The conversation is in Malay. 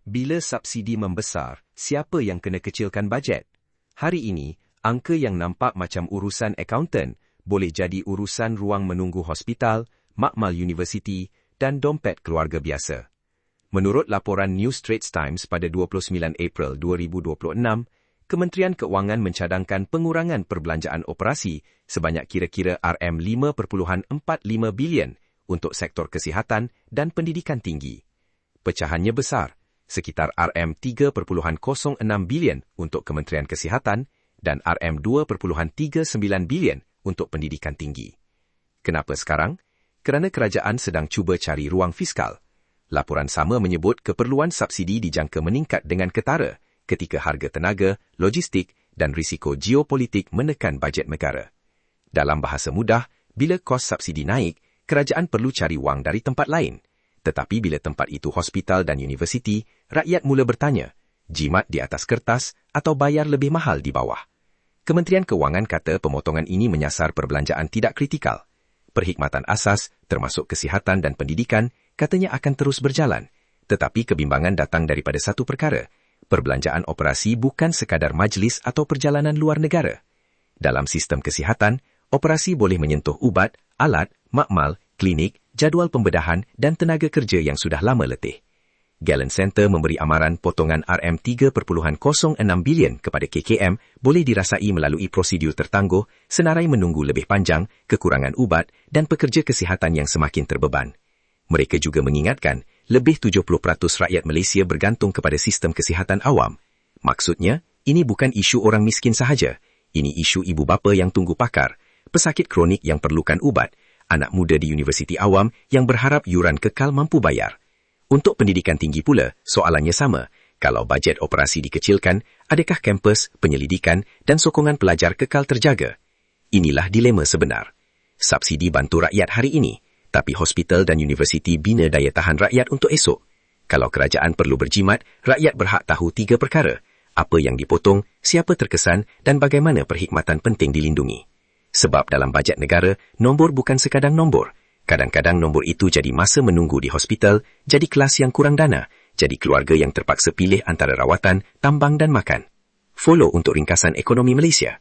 Bila subsidi membesar, siapa yang kena kecilkan bajet? Hari ini, angka yang nampak macam urusan akaunten boleh jadi urusan ruang menunggu hospital, makmal universiti dan dompet keluarga biasa. Menurut laporan New Straits Times pada 29 April 2026, Kementerian Keuangan mencadangkan pengurangan perbelanjaan operasi sebanyak kira-kira RM5.45 bilion untuk sektor kesihatan dan pendidikan tinggi. Pecahannya besar, sekitar RM3.06 bilion untuk Kementerian Kesihatan dan RM2.39 bilion untuk pendidikan tinggi. Kenapa sekarang? Kerana kerajaan sedang cuba cari ruang fiskal. Laporan sama menyebut keperluan subsidi dijangka meningkat dengan ketara ketika harga tenaga, logistik dan risiko geopolitik menekan bajet negara. Dalam bahasa mudah, bila kos subsidi naik, kerajaan perlu cari wang dari tempat lain. Tetapi bila tempat itu hospital dan universiti, rakyat mula bertanya, jimat di atas kertas atau bayar lebih mahal di bawah? Kementerian Keuangan kata pemotongan ini menyasar perbelanjaan tidak kritikal. Perkhidmatan asas, termasuk kesihatan dan pendidikan, katanya akan terus berjalan. Tetapi kebimbangan datang daripada satu perkara. Perbelanjaan operasi bukan sekadar majlis atau perjalanan luar negara. Dalam sistem kesihatan, operasi boleh menyentuh ubat, alat, makmal, klinik, jadual pembedahan dan tenaga kerja yang sudah lama letih. Gallen Center memberi amaran potongan RM3.06 bilion kepada KKM boleh dirasai melalui prosedur tertangguh senarai menunggu lebih panjang, kekurangan ubat dan pekerja kesihatan yang semakin terbeban. Mereka juga mengingatkan, lebih 70% rakyat Malaysia bergantung kepada sistem kesihatan awam. Maksudnya, ini bukan isu orang miskin sahaja. Ini isu ibu bapa yang tunggu pakar, pesakit kronik yang perlukan ubat, anak muda di universiti awam yang berharap yuran kekal mampu bayar. Untuk pendidikan tinggi pula, soalannya sama. Kalau bajet operasi dikecilkan, adakah kampus, penyelidikan dan sokongan pelajar kekal terjaga? Inilah dilema sebenar. Subsidi bantu rakyat hari ini, tapi hospital dan universiti bina daya tahan rakyat untuk esok. Kalau kerajaan perlu berjimat, rakyat berhak tahu 3 perkara. Apa yang dipotong, siapa terkesan dan bagaimana perkhidmatan penting dilindungi. Sebab dalam bajet negara, nombor bukan sekadar nombor. Kadang-kadang nombor itu jadi masa menunggu di hospital, jadi kelas yang kurang dana, jadi keluarga yang terpaksa pilih antara rawatan, tambang dan makan. Follow untuk ringkasan ekonomi Malaysia.